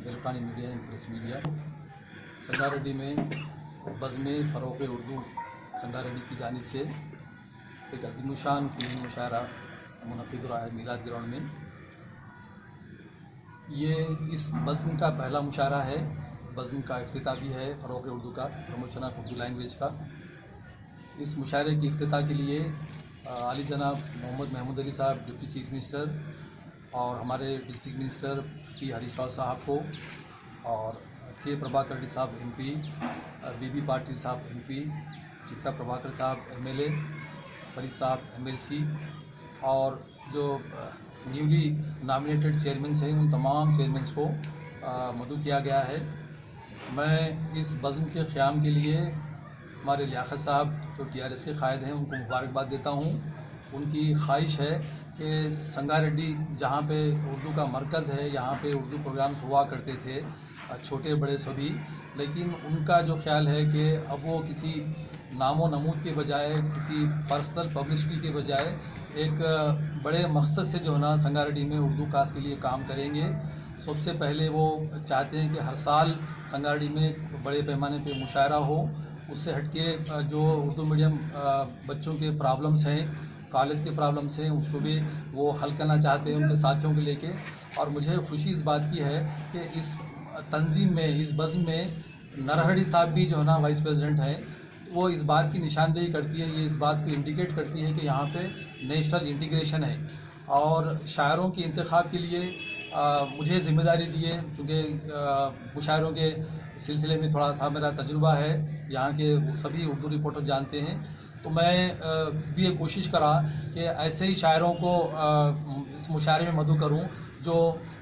Electronic media and press media Sangareddy में बज़्म फ़रोग़ उर्दू संगारेड्डी की जानिब से एक अज़ीमुशान कुलीन मुशायरा मुनक़िद हो रहा है मीलाद ग्राउंड में। ये इस बज़्म का पहला मुशायरा है। बज़्म का इफ्तिताह भी है फ़रोग़ उर्दू का, प्रमोशन ऑफ उर्दू लैंग्वेज का। इस मुशायरे की इफ्तिताह के लिए आली जनाब मोहम्मद महमूद अली साहब डिप्टी चीफ मिनिस्टर और हमारे district minister P Harish Rao साहब को और के प्रभाकर रेड्डी साहब MP, बीबी पाटिल साहब MP, चित्ता प्रभाकर साहब MLA, फरीद साहब MLC और जो न्यूली नॉमिनेटेड चेयरमैन हैं उन तमाम चेयरमैन को मदऊ किया गया है। मैं इस बज़्म के क़याम के लिए हमारे लियाकत साहब जो TRS के कायद हैं उनको मुबारकबाद देता हूँ। उनकी ख्वाहिश है कि संगारेड्डी जहाँ पे उर्दू का मरकज़ है, यहाँ पे उर्दू प्रोग्राम्स हुआ करते थे छोटे बड़े सभी, लेकिन उनका जो ख्याल है कि अब वो किसी नामो नमूद के बजाय, किसी पर्सनल पब्लिसिटी के बजाय एक बड़े मकसद से जो है ना संगारेड्डी में उर्दू कास्ट के लिए काम करेंगे। सबसे पहले वो चाहते हैं कि हर साल संगारेड्डी में बड़े पैमाने पे मुशायरा हो। उससे हटके जो उर्दू मीडियम बच्चों के प्रॉब्लम्स हैं, कॉलेज के प्रॉब्लम्स हैं, उसको भी वो हल करना चाहते हैं उनके साथियों को लेके। और मुझे खुशी इस बात की है कि इस तंजीम में, इस बज़्म में नरहरी साहब भी जो है ना वाइस प्रेसिडेंट हैं। वो इस बात की निशानदेही करती है, ये इस बात को इंडिकेट करती है कि यहाँ पे नेशनल इंटीग्रेशन है। और शायरों के इंतखाब के लिए मुझे ज़िम्मेदारी दी है, चूँकि मुशायरों के सिलसिले में थोड़ा था मेरा तजुर्बा है, यहाँ के सभी उर्दू रिपोर्टर जानते हैं। तो मैं भी ये कोशिश करा कि ऐसे ही शायरों को इस मुशायरे में मदऊ करूँ जो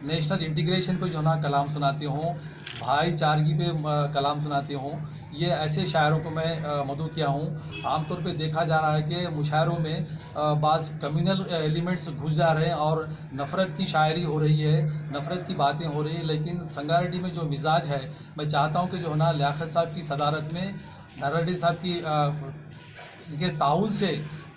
नेशनल इंटीग्रेशन पे जो है ना कलाम सुनाते हों, भाईचारगी पे कलाम सुनाते हों। ये ऐसे शायरों को मैं मदऊ किया हूँ। आमतौर पे देखा जा रहा है कि मुशायरों में बाज़ कम्युनल एलिमेंट्स घुस जा रहे हैं और नफ़रत की शायरी हो रही है, नफ़रत की बातें हो रही है। लेकिन संगारेड्डी में जो मिजाज है, मैं चाहता हूँ कि जो है ना लियाकत साहब की सदारत में, नरहरी साहब की ताउन से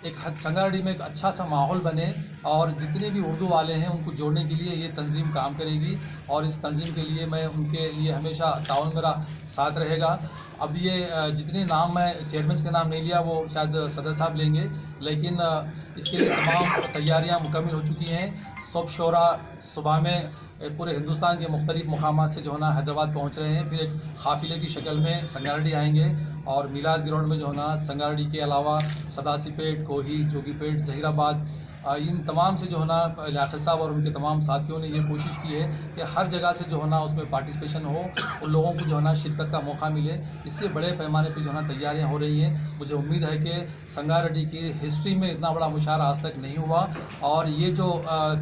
एक संगारेड्डी में एक अच्छा सा माहौल बने और जितने भी उर्दू वाले हैं उनको जोड़ने के लिए ये तंजीम काम करेगी। और इस तंजीम के लिए मैं उनके लिए हमेशा ताउन मेरा साथ रहेगा। अब ये जितने नाम मैं चेयरमैन के नाम नहीं लिया वो शायद सदर साहब लेंगे, लेकिन इसके लिए तमाम तैयारियां मुकम्मल हो चुकी हैं। सब शोरा सुबह में पूरे हिंदुस्तान के मुख्तलिफ मुकामात से जो है ना हैदराबाद पहुँच रहे हैं। फिर एक काफ़िले की शक्ल में संगारेड्डी आएंगे और मीलाद ग्राउंड में जो है ना संगारेड्डी के अलावा सदासीपेट, कोही, जोगीपेट, जहीराबाद, इन तमाम से जो है ना लियाकत साहब और उनके तमाम साथियों ने ये कोशिश की है कि हर जगह से जो है ना उसमें पार्टिसिपेशन हो, उन लोगों को जो है ना शिरकत का मौका मिले। इसलिए बड़े पैमाने पर जो है ना तैयारियाँ हो रही हैं। मुझे उम्मीद है कि संगारेड्डी की हिस्ट्री में इतना बड़ा मुशायरा आज तक नहीं हुआ। और ये जो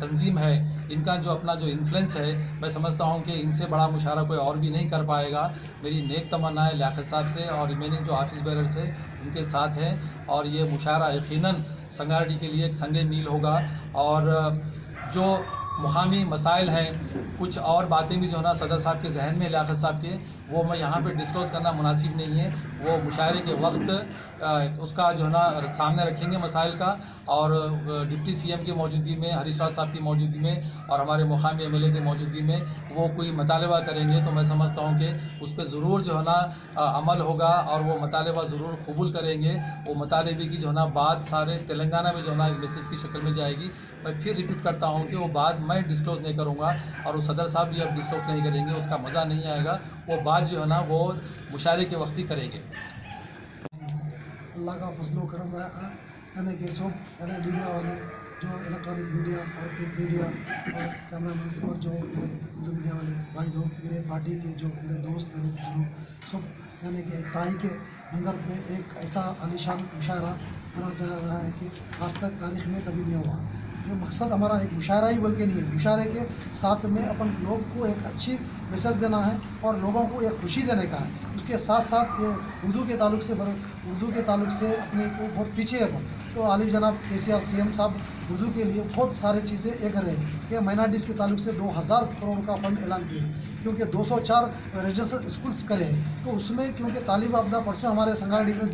तंजीम है, इनका जो अपना जो इन्फ्लुएंस है, मैं समझता हूँ कि इनसे बड़ा मुशायरा कोई और भी नहीं कर पाएगा। मेरी नेक तमन्ना है लियाकत साहब से और रिमेनिंग जो ऑफिस बेरर से उनके साथ हैं। और ये मुशायरा यकीनन संगारेड्डी के लिए एक संगे मील होगा। और जो मुकामी मसाइल हैं, कुछ और बातें भी जो है ना सदर साहब के जहन में, लियाकत साहब के, वो मैं यहाँ पे डिस्क्लोज करना मुनासिब नहीं है। वो मुशायरे के वक्त उसका जो है ना सामने रखेंगे मसाइल का। और डिप्टी CM की मौजूदगी में, हरीश राव साहब की मौजूदगी में और हमारे मुकामी MLA की मौजूदगी में वो कोई मतालबा करेंगे तो मैं समझता हूँ कि उस पर ज़रूर जो है ना अमल होगा और वो मतालबा ज़रूर कबूल करेंगे। वो मतालबे की जो है ना बात सारे तेलंगाना में जो है ना मैसेज की शक्ल में जाएगी। मैं फिर रिपीट करता हूँ कि वो बात मैं डिस्क्लोज नहीं करूँगा और वो सदर साहब भी अब डिस्क्लोज नहीं करेंगे, उसका मज़ा नहीं आएगा। वो बात जो है ना वो मुशायरे के वक्त ही करेंगे। अल्लाह का फजलो करम रहा यानी कि सब यानी मीडिया वाले जो इलेक्ट्रॉनिक मीडिया और प्रिंट मीडिया और कैमरा मैन और जो मेरे मीडिया वाले भाई लोग, मेरे पार्टी के जो मेरे दोस्त, मेरे बुजुर्ग सब, यानी कि एक ताई के मंजर में एक ऐसा आलीशान मुशायरा करा जा रहा है कि आज तक तारीख में कभी नहीं हुआ। ये मकसद हमारा एक मुशायरा ही बल्कि नहीं है, मुशायरे के साथ में अपन लोग को एक अच्छी मैसेज देना है और लोगों को एक खुशी देने का है। उसके साथ साथ ये उर्दू के ताल्लुक से अपने को बहुत पीछे है। तो आलिम जनाब KCR CM साहब उर्दू के लिए बहुत सारी चीज़ें ये कर रहे हैं कि माइनॉरिटीज़ के ताल्लुक से 2000 करोड़ का फंड ऐलान किया, क्योंकि 204 रेजिडेंशियल स्कूल्स करे हैं। तो उसमें क्योंकि तालिब आपदा परसों हमारे संगारेड्डी में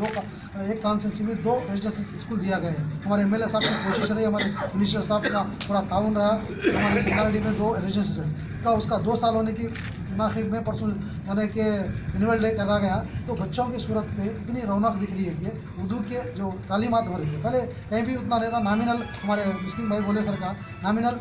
एक कॉन्स्टिट्यूंसी में 2 रेजिडेंशियल स्कूल दिया गया है। हमारे MLA साहब की कोशिश रही, हमारे मिनिस्टर साहब का पूरा ताउन रहा। हमारे संगारेड्डी में 2 रेजिडेंशियल का उसका 2 साल होने की मुनासिब में परसों यानी कि एनुअल डे करा गया। तो बच्चों की सूरत में इतनी रौनक दिख रही है कि उर्दू के जो तालीमात हो रही है, पहले कहीं भी उतना नहीं था, नामिनल हमारे मिस्किन भाई बोले सरकार नामिनल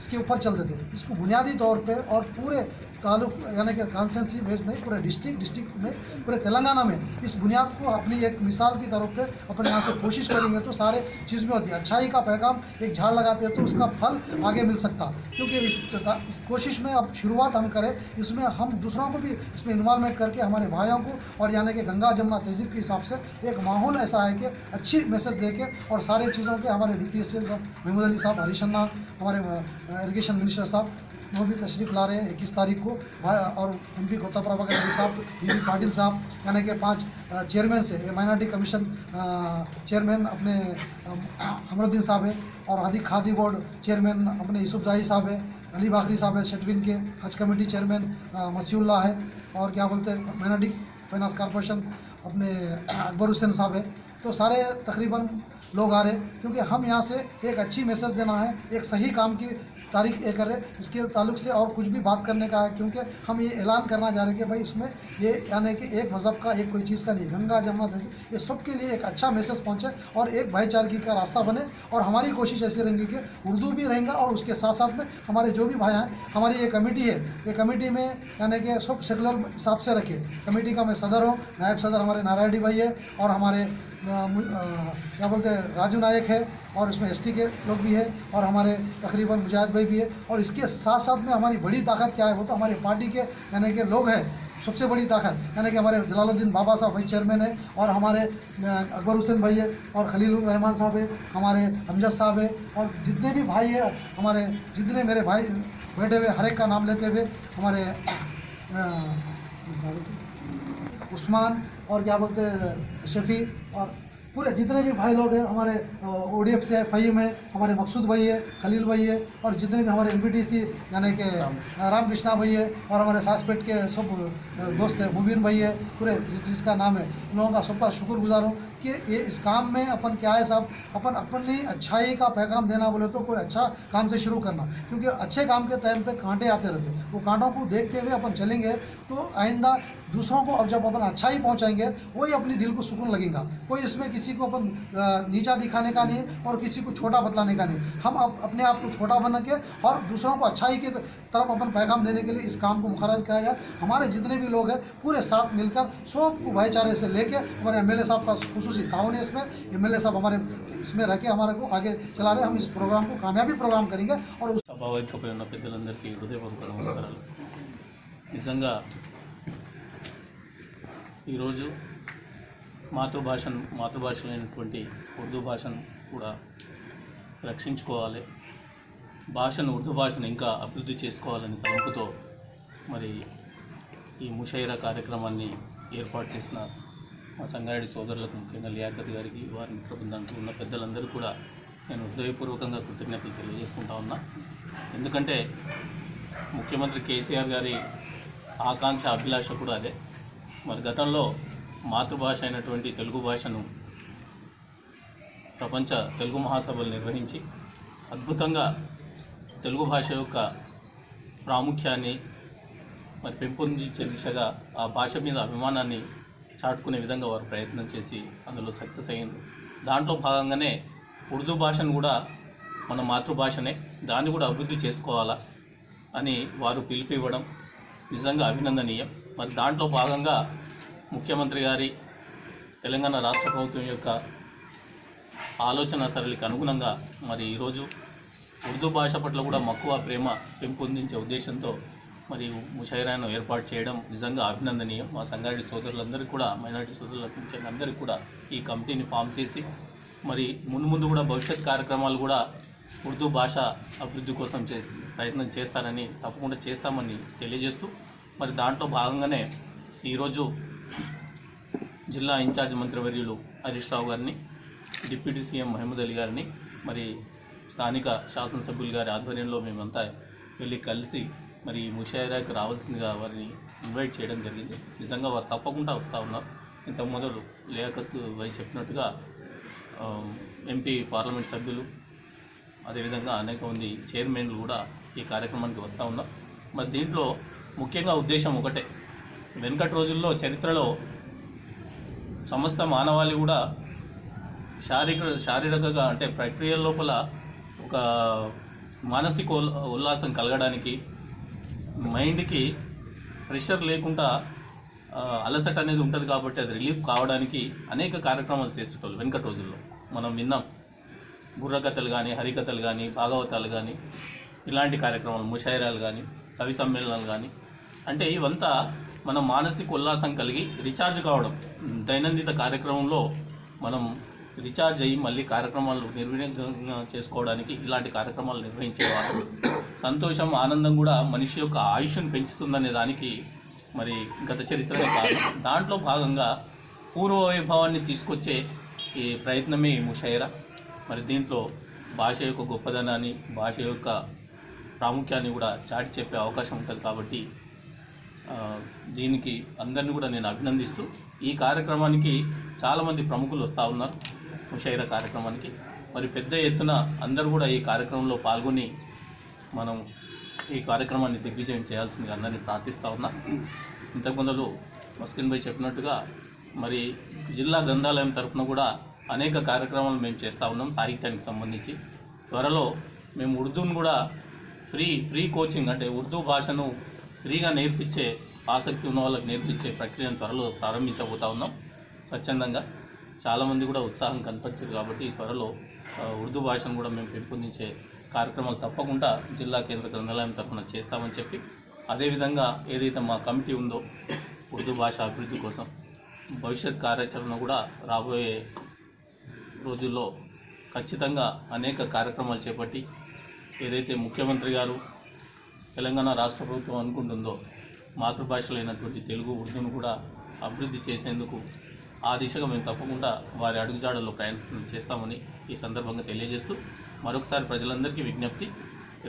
इसके ऊपर चलते थे। इसको बुनियादी तौर पे और पूरे तालुक यानी कि कॉन्स्टिट्यूंसी बेस्ड नहीं, पूरे डिस्ट्रिक्ट में, पूरे तेलंगाना में इस बुनियाद को अपनी एक मिसाल की तरफ पे अपने यहाँ से कोशिश करेंगे तो सारे चीज़ में होती है। अच्छाई का पैगाम एक झाड़ लगाते हैं तो उसका फल आगे मिल सकता, क्योंकि इस कोशिश में अब शुरुआत हम करें, इसमें हम दूसरों को भी इसमें इन्वॉल्वमेंट करके हमारे भाइयों को, और यानी कि गंगा जमुना तहजीब के हिसाब से एक माहौल ऐसा है कि अच्छी मैसेज दे के और सारे चीज़ों के हमारे BPSL महमूद अली साहब, हरीश अन्ना, हमारे इरिगेशन मिनिस्टर साहब वो भी तशरीफ़ ला रहे हैं 21 तारीख को, और MP गौतम प्रभाकर रेड्डी साहब, DB पाटिल साहब, यानी कि 5 चेयरमैन से माइनॉरिटी कमीशन चेयरमैन अपने हमरुद्दीन साहब है, और हदी खादी बोर्ड चेयरमैन अपने यूसुफ जाही साहब है, अली बाखरी साहब है शेटविन के, हज कमेटी चेयरमैन मसीउल्लाह है, और क्या बोलते हैं माइनॉरिटी फाइनेंस कॉरपोरेशन अपने अकबर हुसैन साहब है। तो सारे तकरीबन लोग आ रहे हैं, क्योंकि हम यहाँ से एक अच्छी मैसेज देना है, एक सही काम की तारीख ये कर रहे, इसके ताल्लुक से और कुछ भी बात करने का है, क्योंकि हम ये ऐलान करना चाह रहे हैं कि भाई इसमें ये यानी कि एक मज़हब का, एक कोई चीज़ का नहीं, गंगा जमुना तहजीब ये सब के लिए एक अच्छा मैसेज पहुँचे और एक भाईचारगी का रास्ता बने। और हमारी कोशिश ऐसी रहेंगी कि उर्दू भी रहेगा और उसके साथ साथ में हमारे जो भी भाई हैं, हमारी ये कमेटी है, ये कमेटी में यानी कि सब सेकुलर हिसाब से रखे। कमेटी का मैं सदर हूँ, नायब सदर हमारे नारायणी भाई है, और हमारे क्या बोलते हैं राजू नायक है, और इसमें ST के लोग भी है, और हमारे तकरीबन मुजाहिद भाई भी है। और इसके साथ साथ में हमारी बड़ी ताकत क्या है, वो तो हमारे पार्टी के यानी कि लोग हैं। सबसे बड़ी ताकत यानी कि हमारे जलालुद्दीन बाबा साहब भाई चेयरमैन है, और हमारे अकबर हुसैन भाई है, और खलीलुर रहमान साहब है, हमारे अमजद साहब है, और जितने भी भाई है, हमारे जितने मेरे भाई बैठे हुए, हर एक का नाम लेते हुए, हमारे उस्मान और क्या बोलते हैं शफी, और पूरे जितने भी भाई लोग हैं, हमारे ODF से है, फ़हीम है, हमारे मकसूद भाई है, खलील भाई है, और जितने भी हमारे MPTC यानी कि रामकृष्णा भाई है, और हमारे सासपेट के सब दोस्त हैं, मुबीन भाई है, पूरे जिसका नाम है, उन लोगों का सबका शुक्रगुजार हूँ कि ये इस काम में अपन क्या है साहब, अपन अपनी अच्छाई का पैगाम देना बोले तो कोई अच्छा काम से शुरू करना, क्योंकि अच्छे काम के टाइम पे कांटे आते रहते हैं, वो कांटों को देखते हुए अपन चलेंगे तो आइंदा दूसरों को, अब जब अपन अच्छाई पहुंचाएंगे वही अपनी दिल को सुकून लगेगा। कोई इसमें किसी को अपन नीचा दिखाने का नहीं और किसी को छोटा बतलाने का नहीं, हम अपने आप को छोटा बना के और दूसरों को अच्छाई की तरफ अपन पैगाम देने के लिए इस काम को मुखर्रर किया गया। हमारे जितने भी लोग हैं पूरे साथ मिलकर सबको भाईचारे से लेके, हमारे MLA साहब का खुसूसी ताउन है इसमें, MLA साहब हमारे इसमें रह के हमारे को आगे चला रहे। हम इस प्रोग्राम को कामयाबी प्रोग्राम करेंगे। और उस సభావేదికపై ఉన్న పెద్దలందరికీ హృదయపూర్వక నమస్కారాలు. నిజంగా ఈరోజు మాతృభాషలైనటువంటి ఉర్దూ భాషను కూడా రక్షించుకోవాలి, భాషను ఉర్దూ భాషను ఇంకా అభివృద్ధి చేసుకోవాలని తలంపుతో మరి ఈ ముషైరా కార్యక్రమాన్ని ఏర్పాటు చేసిన మా సంగారెడ్డి సోదరులకు, ముఖ్యంగా లియాఖత్ గారికి, వారి మిత్ర బృందానికి, ఉన్న పెద్దలందరూ కూడా నేను హృదయపూర్వకంగా కృతజ్ఞతలు తెలియజేసుకుంటా ఉన్నా. ఎందుకంటే ముఖ్యమంత్రి కేసీఆర్ గారి ఆకాంక్ష, అభిలాష కూడా అదే. మరి గతంలో మాతృభాష అయినటువంటి తెలుగు భాషను ప్రపంచ తెలుగు మహాసభలు నిర్వహించి అద్భుతంగా తెలుగు భాష యొక్క ప్రాముఖ్యాన్ని మరి పెంపొందించే దిశగా ఆ భాష మీద అభిమానాన్ని చాటుకునే విధంగా వారు ప్రయత్నం చేసి అందులో సక్సెస్ అయ్యింది. దాంట్లో భాగంగానే ఉర్దూ భాషను కూడా మన మాతృభాషనే, దాన్ని కూడా అభివృద్ధి చేసుకోవాలా అని వారు పిలుపు ఇవ్వడం నిజంగా అభినందనీయం. మరి దాంట్లో భాగంగా ముఖ్యమంత్రి గారి, తెలంగాణ రాష్ట్ర ప్రభుత్వం యొక్క ఆలోచన సరళికి అనుగుణంగా మరి ఈరోజు ఉర్దూ భాష పట్ల కూడా మక్కువ, ప్రేమ పెంపొందించే ఉద్దేశంతో మరి ముషైరాను ఏర్పాటు చేయడం నిజంగా అభినందనీయం. మా సంగారెడ్డి సోదరులందరికీ కూడా, మైనారిటీ సోదరులకు ముఖ్యంగా అందరికీ కూడా ఈ కమిటీని ఫామ్ చేసి మరి ముందు కూడా భవిష్యత్ కార్యక్రమాలు కూడా ఉర్దూ భాష అభివృద్ధి కోసం ప్రయత్నం చేస్తారని, తప్పకుండా చేస్తామని తెలియజేస్తూ, మరి దాంట్లో భాగంగానే ఈరోజు జిల్లా ఇన్ఛార్జ్ మంత్రివర్యులు హరీష్ రావు గారిని, డిప్యూటీ సీఎం మహమూద్ అలీ గారిని మరి స్థానిక శాసనసభ్యులు గారి ఆధ్వర్యంలో మేమంతా వెళ్ళి కలిసి మరి ముషాయిరాకి రావాల్సిందిగా వారిని ఇన్వైట్ చేయడం జరిగింది. నిజంగా వారు తప్పకుండా వస్తూ ఉన్నారు. ఇంతకు మొదలు లియాఖత్ భాయ్ చెప్పినట్టుగా ఎంపీ పార్లమెంట్ సభ్యులు అదేవిధంగా అనేక మంది చైర్మన్లు కూడా ఈ కార్యక్రమానికి వస్తూ ఉన్నారు. మరి దీంట్లో ముఖ్యంగా ఉద్దేశం ఒకటే, వెనుకటి రోజుల్లో చరిత్రలో సమస్త మానవాళి కూడా శారీరకంగా అంటే ప్రక్రియ లోపల ఒక మానసిక ఉల్లాసం కలగడానికి, మైండ్కి ప్రెషర్ లేకుండా అలసట అనేది ఉంటుంది కాబట్టి అది రిలీఫ్ కావడానికి అనేక కార్యక్రమాలు చేసేటోళ్ళు వెనుకటి రోజుల్లో. మనం విన్నాం బుర్రకథలు కానీ, హరికథలు కానీ, భాగవతాలు కానీ, ఇలాంటి కార్యక్రమాలు, ముషాయిరాలు కానీ, కవి సమ్మేళనాలు కానీ, అంటే ఇవంతా మనం మానసిక ఉల్లాసం కలిగి రీఛార్జ్ కావడం, దైనందిన కార్యక్రమంలో మనం రీఛార్జ్ అయ్యి మళ్ళీ కార్యక్రమాలు నిర్విఘ్నంగా చేసుకోవడానికి ఇలాంటి కార్యక్రమాలు నిర్వహించేవారు. సంతోషం, ఆనందం కూడా మనిషి యొక్క ఆయుష్ను పెంచుతుందనే దానికి మరి గత చరిత్రనే కారణం. దాంట్లో భాగంగా పూర్వ వైభవాన్ని తీసుకొచ్చే ఈ ప్రయత్నమే ఈ ముషాయిరా. మరి దీంట్లో భాష యొక్క గొప్పదనాన్ని, భాష యొక్క ప్రాముఖ్యాన్ని కూడా చాటి చెప్పే అవకాశం ఉంటుంది కాబట్టి దీనికి అందరినీ కూడా నేను అభినందిస్తూ, ఈ కార్యక్రమానికి చాలామంది ప్రముఖులు వస్తూ ఉన్నారు ముషాయిరా కార్యక్రమానికి. మరి పెద్ద ఎత్తున అందరూ కూడా ఈ కార్యక్రమంలో పాల్గొని మనం ఈ కార్యక్రమాన్ని దిగ్విజయం చేయాల్సిందిగా అందరినీ ప్రార్థిస్తూ ఉన్నా. ఇంతకుముందు మస్కిన్ భాయ్ చెప్పినట్టుగా మరి జిల్లా గ్రంథాలయం తరఫున కూడా అనేక కార్యక్రమాలు మేము చేస్తూ ఉన్నాం సాహిత్యానికి సంబంధించి. త్వరలో మేము ఉర్దూను కూడా ఫ్రీ కోచింగ్, అంటే ఉర్దూ భాషను ఫ్రీగా నేర్పించే, ఆసక్తి ఉన్న వాళ్ళకి నేర్పించే ప్రక్రియను త్వరలో ప్రారంభించబోతా ఉన్నాం స్వచ్ఛందంగా. చాలామంది కూడా ఉత్సాహం కనపరిచారు కాబట్టి త్వరలో ఉర్దూ భాషను కూడా మేము పెంపొందించే కార్యక్రమాలు తప్పకుండా జిల్లా కేంద్ర గ్రంథాలయం తరఫున చేస్తామని చెప్పి, అదేవిధంగా ఏదైతే మా కమిటీ ఉందో ఉర్దూ భాష అభివృద్ధి కోసం భవిష్యత్ కార్యాచరణ కూడా రాబోయే రోజుల్లో ఖచ్చితంగా అనేక కార్యక్రమాలు చేపట్టి, ఏదైతే ముఖ్యమంత్రి గారు తెలంగాణ రాష్ట్ర ప్రభుత్వం అనుకుంటుందో మాతృభాషలైనటువంటి తెలుగు, ఉర్దూను కూడా అభివృద్ధి చేసేందుకు ఆ దిశగా మేము తప్పకుండా వారి అడుగుజాడల్లో ప్రయత్నం చేస్తామని ఈ సందర్భంగా తెలియజేస్తూ, మరొకసారి ప్రజలందరికీ విజ్ఞప్తి,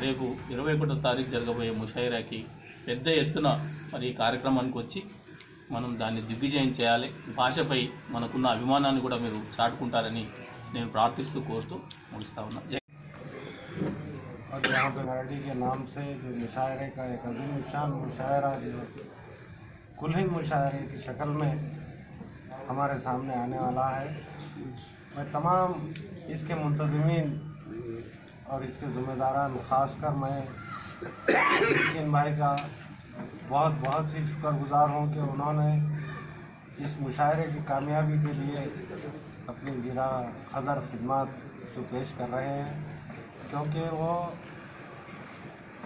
రేపు 21వ తారీఖు జరగబోయే ముషాయిరాకి పెద్ద ఎత్తున మరి ఈ కార్యక్రమానికి వచ్చి మనం దాన్ని దిగ్విజయం చేయాలి. భాషపై మనకున్న అభిమానాన్ని కూడా మీరు చాటుకుంటారని నేను ప్రార్థిస్తూ కోరుతూ ముగిస్తా ఉన్నా. और यहाँ पे मराठी के नाम से जो मुशायरे का एक अजीम शान मुशायरा जो कुल्हिन मुशायरे की शक्ल में हमारे सामने आने वाला है, मैं तमाम इसके मुंतज़मीन और इसके ज़िम्मेदारान, ख़ासकर मैं मस्किन भाई का बहुत ही शुक्रगुजार हूँ कि उन्होंने इस मुशायरे की कामयाबी के लिए अपनी गिरा कदर खिदमत जो पेश कर रहे हैं, क्योंकि वो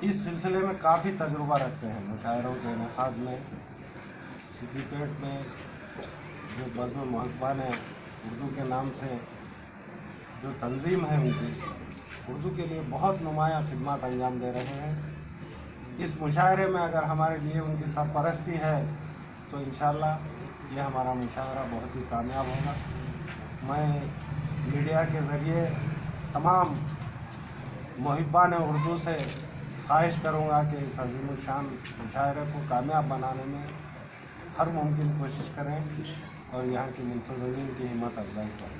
इस सिलसिले में काफ़ी तजुर्बा रखते हैं। मुशायरों के इनेकाद में सिद्दीपेट में जो बज़्म महकबान है उर्दू के नाम से जो तंजीम है उनकी, उर्दू के लिए बहुत नुमाया खिदमत अंजाम दे रहे हैं। इस मुशायरे में अगर हमारे लिए उनकी सरपरस्ती है तो इंशाअल्लाह ये हमारा मुशायरा बहुत ही कामयाब होगा। मैं मीडिया के ज़रिए तमाम मुहिब्बान उर्दू से ख्वाहिश करूँगा कि इस अज़ीमुल शान मुशायरे को कामयाब बनाने में हर मुमकिन कोशिश करें और यहाँ की मुंतज़मीन की हिम्मत अफजाई करें।